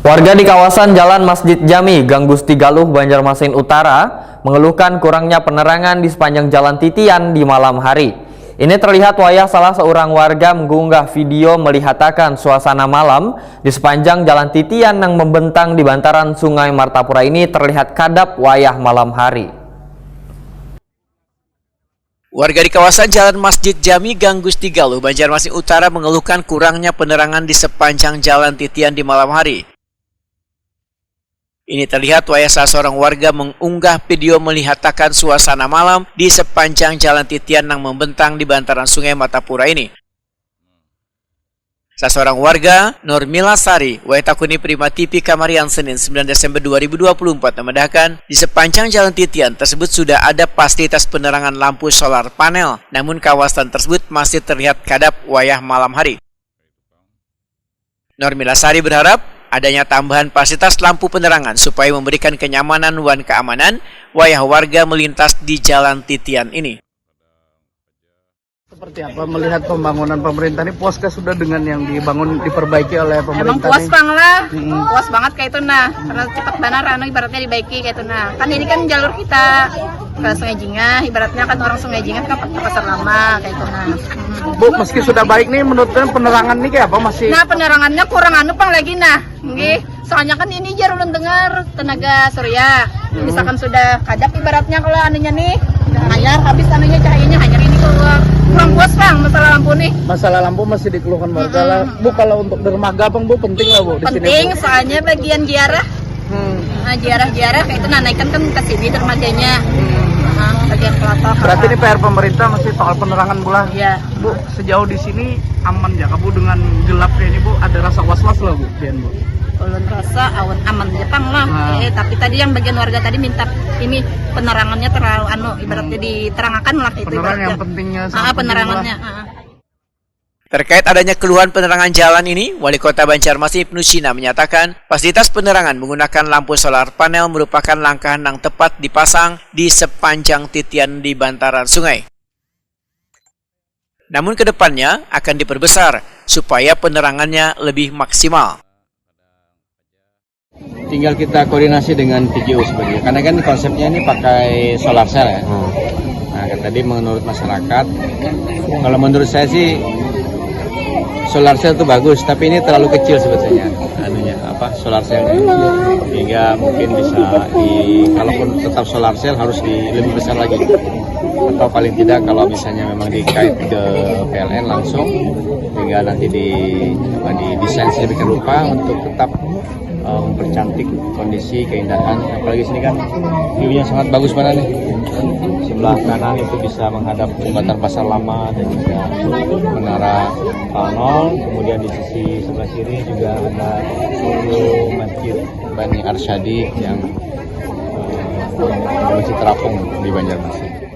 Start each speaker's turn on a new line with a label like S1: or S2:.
S1: Warga di kawasan Jalan Masjid Jami, Gang Gusti Galuh, Banjarmasin Utara mengeluhkan kurangnya penerangan di sepanjang Jalan Titian di malam hari. Ini terlihat wayah salah seorang warga mengunggah video melihatkan suasana malam di sepanjang Jalan Titian yang membentang di bantaran Sungai Martapura ini terlihat kadap wayah malam hari.
S2: Warga di kawasan Jalan Masjid Jami, Gang Gusti Galuh, Banjarmasin Utara mengeluhkan kurangnya penerangan di sepanjang Jalan Titian di malam hari. Ini terlihat wayah salah seorang warga mengunggah video melihatkan suasana malam di sepanjang Jalan Titian yang membentang di bantaran Sungai Martapura ini. Salah seorang warga, Nurmila Sari, Waitakuni Prima TV Kamarian Senin 9 Desember 2024 memedahkan di sepanjang Jalan Titian tersebut sudah ada fasilitas penerangan lampu solar panel, namun kawasan tersebut masih terlihat kadap wayah malam hari. Nurmila Sari berharap adanya tambahan fasilitas lampu penerangan supaya memberikan kenyamanan dan keamanan wayah warga melintas di Jalan Titian ini.
S3: Seperti apa melihat pembangunan pemerintah ini, puaskah sudah dengan yang diperbaiki oleh pemerintah?
S4: Emang puas bang lah, puas banget kayak itu nah, karena cepat benar ibaratnya dibaiki kayak itu nah. Kan ini kan jalur kita ke Sungai Jingah, ibaratnya kan orang Sungai Jingah kan ke Pasar Lama kayak itu nah.
S3: Bu, meski sudah baik nih, menurut kalian penerangan ini kayak apa masih?
S4: Nah penerangannya kurang pang lagi nah, soalnya kan ini jarulun dengar tenaga surya, misalkan sudah kadap ibaratnya kalau anunya nih, hanyar habis anunya cahayanya hanyar ini keluar. Kurang puas bang masalah lampu nih.
S3: Masalah lampu masih dikeluhkan warga. Bu, kalau untuk dermaga bang bu penting lah bu di sini.
S4: Penting soalnya bagian ziarah. Nah, ziarah kayak itu nah naikkan kan ke sini dermaganya. Bagian pelatok.
S3: Berarti ini PR pemerintah masih soal penerangan bu lah.
S4: Iya.
S3: Bu, sejauh di sini aman ya bu dengan gelap kayak ini bu? Ada rasa was-was lah bu, Bu?
S4: Ulun rasa aman Jepang lah. Tapi tadi yang bagian warga tadi minta ini penerangannya terlalu ibaratnya diterangkan lah itu.
S3: Penerangan yang pentingnya.
S4: Penerangannya.
S2: Terkait adanya keluhan penerangan jalan ini, Wali Kota Banjarmasin Ibnu Sina menyatakan fasilitas penerangan menggunakan lampu solar panel merupakan langkah yang tepat dipasang di sepanjang titian di bantaran sungai. Namun kedepannya akan diperbesar supaya penerangannya lebih maksimal.
S5: Tinggal kita koordinasi dengan PGU sebenarnya, karena kan konsepnya ini pakai solar cell ya. Nah, tadi menurut masyarakat, kalau menurut saya sih solar cell itu bagus, tapi ini terlalu kecil sebetulnya. Solar cell hingga mungkin bisa kalaupun tetap solar cell harus lebih besar lagi. Atau paling tidak kalau misalnya memang dikait ke PLN langsung, hingga nanti didesain sedemikian rupa untuk tetap mempercantik kondisi keindahan. Apalagi sini kan view-nya sangat bagus banget nih. Sebelah kanan itu bisa menghadap jembatan Pasar Lama dan juga menara Panol. Kemudian di sisi sebelah kiri juga ada Masjid Bani Arsyadi yang masih terapung di Banjarmasin.